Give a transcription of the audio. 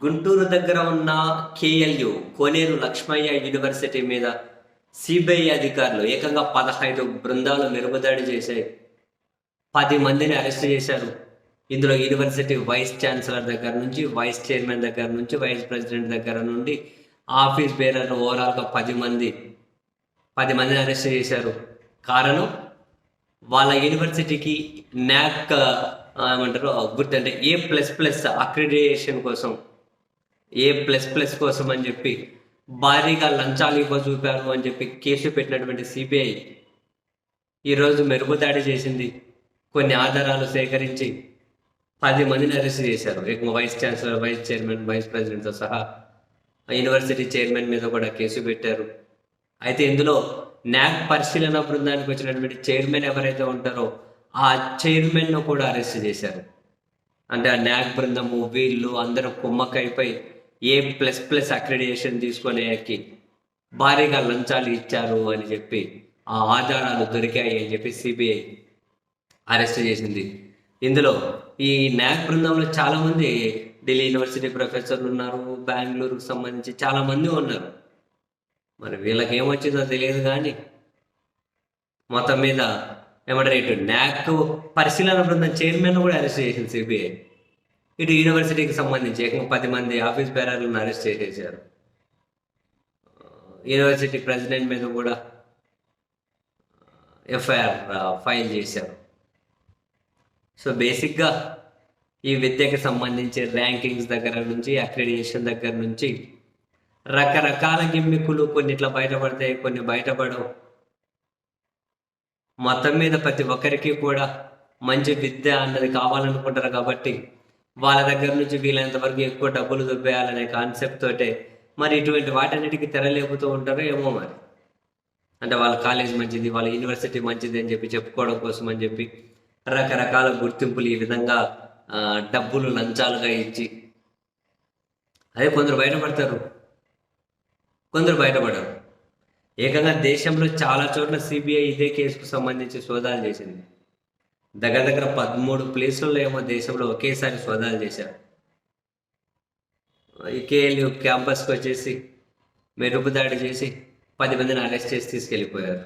గుంటూరు దగ్గర ఉన్న కేఎల్యు కోనేరు లక్ష్మయ్య యూనివర్సిటీ మీద సిబిఐ అధికారులు ఏకంగా 15 బృందాలు మెరుపుదాడి చేసే 10 మందిని అరెస్ట్ చేశారు. ఇందులో యూనివర్సిటీ వైస్ ఛాన్సలర్ దగ్గర నుంచి, వైస్ చైర్మన్ దగ్గర నుంచి, వైస్ ప్రెసిడెంట్ దగ్గర నుండి ఆఫీస్ బేరర్ ఓవరాల్గా 10 మందిని అరెస్ట్ చేశారు. కారణం వాళ్ళ యూనివర్సిటీకి నాక్ ఏమంటారు గుర్తు అంటే A++ అక్రిడిటేషన్ కోసం, A++ అని చెప్పి భారీగా లంచాలు చూపారు అని చెప్పి కేసు పెట్టినటువంటి సిబిఐ ఈరోజు మెరుపుదాడి చేసింది. కొన్ని ఆధారాలు సేకరించి 10 మందిని అరెస్ట్ చేశారు. Vice chancellor, vice chairman, vice ప్రెసిడెంట్తో సహా యూనివర్సిటీ చైర్మన్ మీద కూడా కేసు పెట్టారు. అయితే ఇందులో నాక్ పరిశీలన బృందానికి వచ్చినటువంటి చైర్మన్ ఎవరైతే ఉంటారో ఆ చైర్మన్ను కూడా అరెస్ట్ చేశారు. అంటే ఆ నాక్ బృందము వీళ్ళు అందరూ కుమ్మక్కైపోయి A++ అక్రిడిటేషన్ తీసుకునేకి భారీగా లంచాలు ఇచ్చారు అని చెప్పి ఆ ఆధారాలు దొరికాయి అని చెప్పి సిబిఐ అరెస్ట్ చేసింది. ఇందులో ఈ నాక్ బృందంలో చాలామంది ఢిల్లీ యూనివర్సిటీ ప్రొఫెసర్లు ఉన్నారు, బెంగళూరుకు సంబంధించి చాలామంది ఉన్నారు. మరి వీళ్ళకి ఏమొచ్చిందో తెలియదు కానీ మొత్తం మీద ఏమంటారు, ఇటు నాక్ పరిశీలన బృందం చైర్మన్ కూడా అరెస్ట్ చేసింది సిబిఐ. ఇటు యూనివర్సిటీకి సంబంధించి ఏకంగా 10 మంది ఆఫీస్ బేరర్లను అరెస్ట్ చేసేసారు. యూనివర్సిటీ ప్రెసిడెంట్ మీద కూడా ఎఫ్ఐఆర్ ఫైల్ చేశారు. సో బేసిక్గా ఈ విద్యకి సంబంధించి ర్యాంకింగ్స్ దగ్గర నుంచి, అక్రిడిటేషన్ దగ్గర నుంచి రకరకాల గిమ్మిక్కులు కొన్ని ఇట్లా బయటపడతాయి, కొన్ని బయటపడవు. మొత్తం మీద ప్రతి ఒక్కరికి కూడా మంచి విద్య అన్నది కావాలనుకుంటారు కాబట్టి వాళ్ళ దగ్గర నుంచి వీలైనంత వరకు ఎక్కువ డబ్బులు దుబ్బేయాలనే కాన్సెప్ట్ తోటే మరి ఇటువంటి వాటన్నిటికీ తెరలేపుతూ ఉంటారో ఏమో మరి. అంటే వాళ్ళ కాలేజ్ మంచిది, వాళ్ళ యూనివర్సిటీ మంచిది అని చెప్పి చెప్పుకోవడం కోసం అని చెప్పి రకరకాల గుర్తింపులు ఈ విధంగా డబ్బులు లంచాలుగా ఇచ్చి అదే కొందరు బయటపడతారు, కొందరు బయటపడరు. ఏకంగా దేశంలో చాలా చోట్ల సిబిఐ ఇదే కేసుకు సంబంధించి సోదాలు చేసింది. దగ్గర 13 ప్లేసుల్లో ఏమో దేశంలో ఒకేసారి సోదాలు చేశారు. ఈ కేఎల్యు క్యాంపస్కి వచ్చేసి మెరుపుదాడి చేసి 10 మందిని అరెస్ట్ చేసి తీసుకెళ్ళిపోయారు.